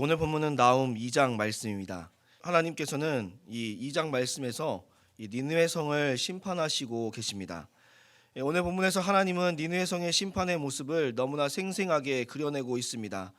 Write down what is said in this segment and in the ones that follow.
오늘 본문은 나훔 2장 말씀입니다. 하나님께서는 이 2장 말씀에서 이 니느웨 성을 심판하시고 계십니다. 오늘 본문에서 하나님은 니느웨 성의 심판의 모습을 너무나 생생하게 그려내고 있습니다.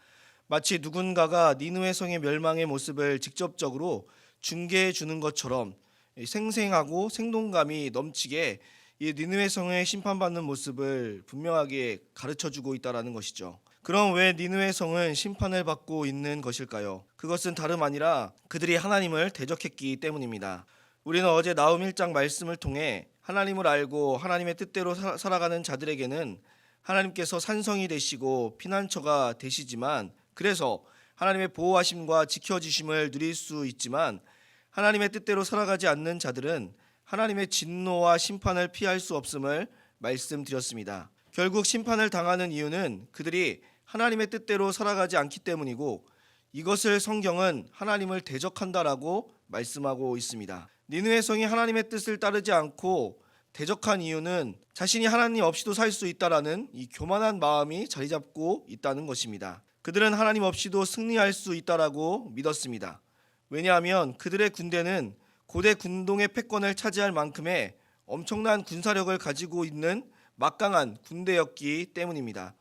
마치 누군가가 니느웨 성의 멸망의 모습을 직접적으로 중계해 주는 것처럼 생생하고 생동감이 넘치게 이 니느웨 성의 심판받는 모습을 분명하게 가르쳐주고 있다는 것이죠. 그럼 왜 니느웨 성은 심판을 받고 있는 것일까요? 그것은 다름 아니라 그들이 하나님을 대적했기 때문입니다. 우리는 어제 나훔 1장 말씀을 통해 하나님을 알고 하나님의 뜻대로 살아가는 자들에게는 하나님께서 산성이 되시고 피난처가 되시지만, 그래서 하나님의 보호하심과 지켜주심을 누릴 수 있지만, 하나님의 뜻대로 살아가지 않는 자들은 하나님의 진노와 심판을 피할 수 없음을 말씀드렸습니다. 결국 심판을 당하는 이유는 그들이 하나님의 뜻대로 살아가지 않기 때문이고, 이것을 성경은 하나님을 대적한다라고 말씀하고 있습니다. 니느웨 성이 하나님의 뜻을 따르지 않고 대적한 이유는 자신이 하나님 없이도 살 수 있다라는 이 교만한 마음이 자리 잡고 있다는 것입니다. 그들은 하나님 없이도 승리할 수 있다라고 믿었습니다. 왜냐하면 그들의 군대는 고대 군동의 패권을 차지할 만큼의 엄청난 군사력을 가지고 있는 막강한 군대였기 때문입니다.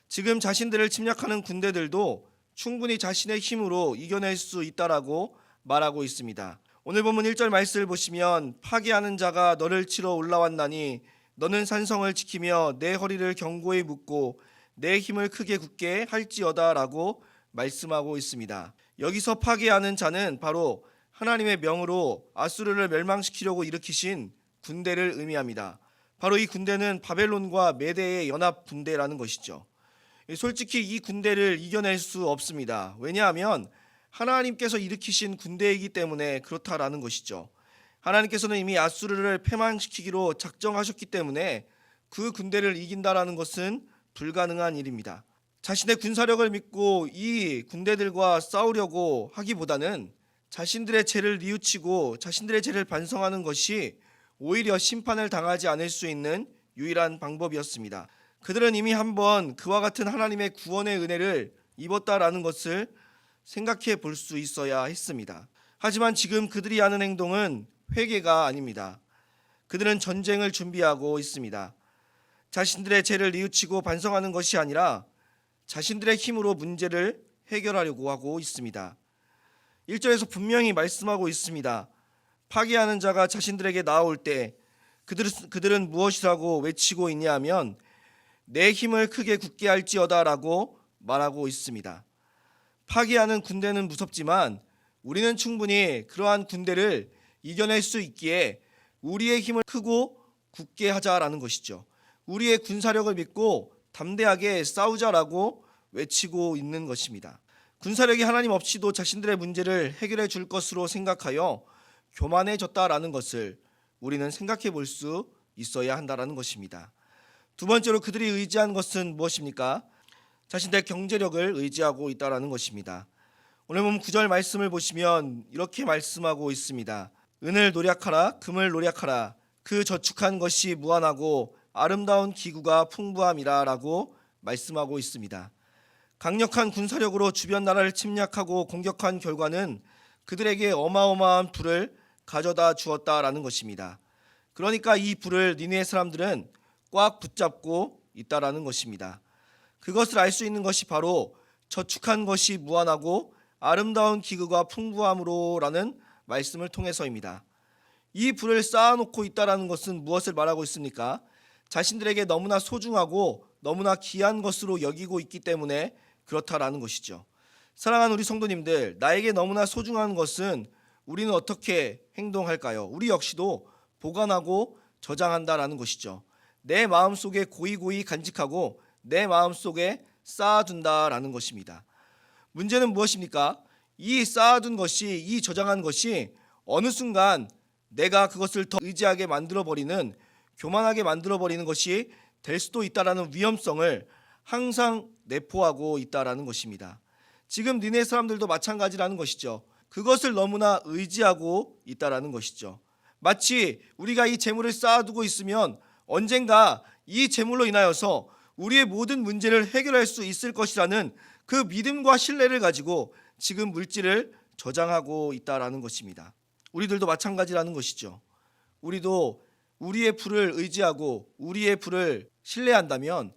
지금 자신들을 침략하는 군대들도 충분히 자신의 힘으로 이겨낼 수 있다라고 말하고 있습니다. 오늘 본문 1절 말씀을 보시면, 파괴하는 자가 너를 치러 올라왔나니 너는 산성을 지키며 내 허리를 견고히 묶고 내 힘을 크게 굳게 할지어다라고 말씀하고 있습니다. 여기서 파괴하는 자는 바로 하나님의 명으로 아수르를 멸망시키려고 일으키신 군대를 의미합니다. 바로 이 군대는 바벨론과 메대의 연합 군대라는 것이죠. 솔직히 이 군대를 이겨낼 수 없습니다. 왜냐하면 하나님께서 일으키신 군대이기 때문에 그렇다라는 것이죠. 하나님께서는 이미 아수르를 패망시키기로 작정하셨기 때문에 그 군대를 이긴다라는 것은 불가능한 일입니다. 자신의 군사력을 믿고 이 군대들과 싸우려고 하기보다는 자신들의 죄를 뉘우치고 자신들의 죄를 반성하는 것이 오히려 심판을 당하지 않을 수 있는 유일한 방법이었습니다. 그들은 이미 한번 그와 같은 하나님의 구원의 은혜를 입었다라는 것을 생각해 볼 수 있어야 했습니다. 하지만 지금 그들이 하는 행동은 회개가 아닙니다. 그들은 전쟁을 준비하고 있습니다. 자신들의 죄를 뉘우치고 반성하는 것이 아니라 자신들의 힘으로 문제를 해결하려고 하고 있습니다. 1절에서 분명히 말씀하고 있습니다. 파괴하는 자가 자신들에게 나올 때 그들은 무엇이라고 외치고 있냐 하면 내 힘을 크게 굳게 할지어다라고 말하고 있습니다. 파괴하는 군대는 무섭지만 우리는 충분히 그러한 군대를 이겨낼 수 있기에 우리의 힘을 크고 굳게 하자라는 것이죠. 우리의 군사력을 믿고 담대하게 싸우자라고 외치고 있는 것입니다. 군사력이 하나님 없이도 자신들의 문제를 해결해 줄 것으로 생각하여 교만해졌다라는 것을 우리는 생각해 볼 수 있어야 한다라는 것입니다. 두 번째로 그들이 의지한 것은 무엇입니까? 자신들의 경제력을 의지하고 있다라는 것입니다. 오늘 보면 9절 말씀을 보시면 이렇게 말씀하고 있습니다. 은을 노력하라, 금을 노력하라. 그 저축한 것이 무한하고 아름다운 기구가 풍부함이라 라고 말씀하고 있습니다. 강력한 군사력으로 주변 나라를 침략하고 공격한 결과는 그들에게 어마어마한 부를 가져다 주었다라는 것입니다. 그러니까 이 부를 니느웨 사람들은 꽉 붙잡고 있다라는 것입니다. 그것을 알 수 있는 것이 바로 저축한 것이 무한하고 아름다운 기구가 풍부함으로라는 말씀을 통해서입니다. 이 부를 쌓아놓고 있다라는 것은 무엇을 말하고 있습니까? 자신들에게 너무나 소중하고 너무나 귀한 것으로 여기고 있기 때문에 그렇다라는 것이죠. 사랑하는 우리 성도님들, 나에게 너무나 소중한 것은 우리는 어떻게 행동할까요? 우리 역시도 보관하고 저장한다라는 것이죠. 내 마음속에 고이고이 간직하고 내 마음속에 쌓아둔다라는 것입니다. 문제는 무엇입니까? 이 쌓아둔 것이, 이 저장한 것이 어느 순간 내가 그것을 더 의지하게 만들어버리는, 교만하게 만들어버리는 것이 될 수도 있다라는 위험성을 항상 내포하고 있다라는 것입니다. 지금 니네 사람들도 마찬가지라는 것이죠. 그것을 너무나 의지하고 있다라는 것이죠. 마치 우리가 이 재물을 쌓아두고 있으면 언젠가 이 재물로 인하여서 우리의 모든 문제를 해결할 수 있을 것이라는 그 믿음과 신뢰를 가지고 지금 물질을 저장하고 있다라는 것입니다. 우리들도 마찬가지라는 것이죠. 우리도 우리의 부를 의지하고 우리의 부를 신뢰한다면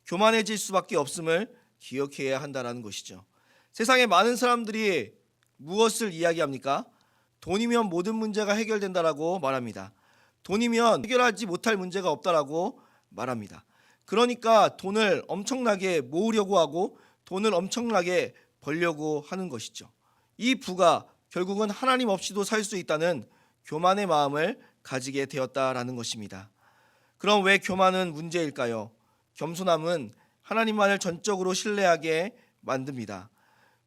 교만해질 수밖에 없음을 기억해야 한다는 것이죠. 세상에 많은 사람들이 무엇을 이야기합니까? 돈이면 모든 문제가 해결된다라고 말합니다. 돈이면 해결하지 못할 문제가 없다라고 말합니다. 그러니까 돈을 엄청나게 모으려고 하고 돈을 엄청나게 벌려고 하는 것이죠. 이 부가 결국은 하나님 없이도 살 수 있다는 교만의 마음을 가지게 되었다라는 것입니다. 그럼 왜 교만은 문제일까요? 겸손함은 하나님만을 전적으로 신뢰하게 만듭니다.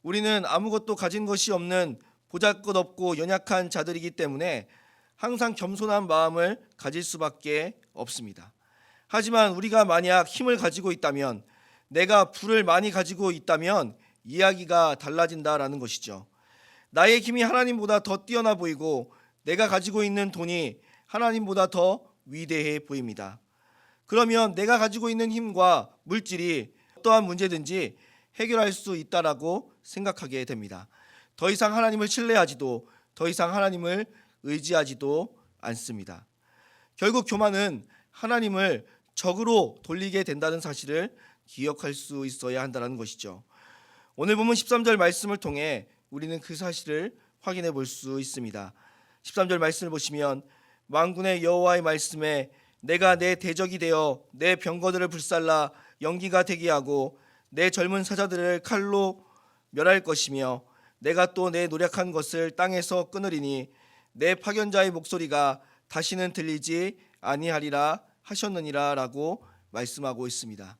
우리는 아무것도 가진 것이 없는 보잘것없고 연약한 자들이기 때문에 항상 겸손한 마음을 가질 수밖에 없습니다. 하지만 우리가 만약 힘을 가지고 있다면, 내가 부를 많이 가지고 있다면 이야기가 달라진다라는 것이죠. 나의 힘이 하나님보다 더 뛰어나 보이고 내가 가지고 있는 돈이 하나님보다 더 위대해 보입니다. 그러면 내가 가지고 있는 힘과 물질이 어떠한 문제든지 해결할 수 있다라고 생각하게 됩니다. 더 이상 하나님을 신뢰하지도, 더 이상 하나님을 의지하지도 않습니다. 결국 교만은 하나님을 적으로 돌리게 된다는 사실을 기억할 수 있어야 한다는 것이죠. 오늘 본문 13절 말씀을 통해 우리는 그 사실을 확인해 볼 수 있습니다. 13절 말씀을 보시면, 만군의 여호와의 말씀에 내가 내 대적이 되어 내 병거들을 불살라 연기가 되게 하고 내 젊은 사자들을 칼로 멸할 것이며 내가 또 내 노력한 것을 땅에서 끊으리니 내 파견자의 목소리가 다시는 들리지 아니하리라 하셨느니라 라고 말씀하고 있습니다.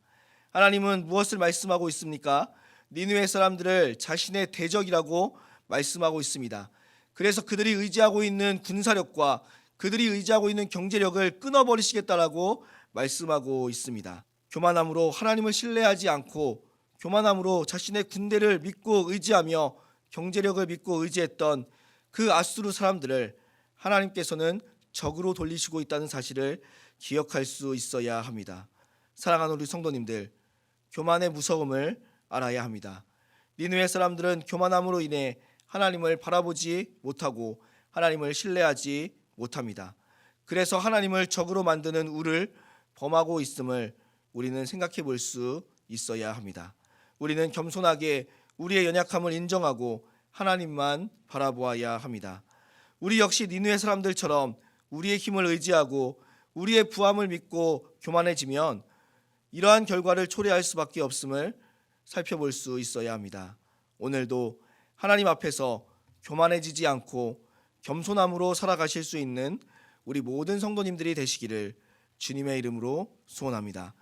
하나님은 무엇을 말씀하고 있습니까? 니느웨 사람들을 자신의 대적이라고 말씀하고 있습니다. 그래서 그들이 의지하고 있는 군사력과 그들이 의지하고 있는 경제력을 끊어버리시겠다라고 말씀하고 있습니다. 교만함으로 하나님을 신뢰하지 않고 교만함으로 자신의 군대를 믿고 의지하며 경제력을 믿고 의지했던 그 아수르 사람들을 하나님께서는 적으로 돌리시고 있다는 사실을 기억할 수 있어야 합니다. 사랑하는 우리 성도님들, 교만의 무서움을 알아야 합니다. 니느웨 사람들은 교만함으로 인해 하나님을 바라보지 못하고 하나님을 신뢰하지 못합니다. 그래서 하나님을 적으로 만드는 우를 범하고 있음을 우리는 생각해 볼 수 있어야 합니다. 우리는 겸손하게 우리의 연약함을 인정하고 하나님만 바라보아야 합니다. 우리 역시 니느웨 사람들처럼 우리의 힘을 의지하고 우리의 부함을 믿고 교만해지면 이러한 결과를 초래할 수밖에 없음을 살펴볼 수 있어야 합니다. 오늘도 하나님 앞에서 교만해지지 않고 겸손함으로 살아가실 수 있는 우리 모든 성도님들이 되시기를 주님의 이름으로 소원합니다.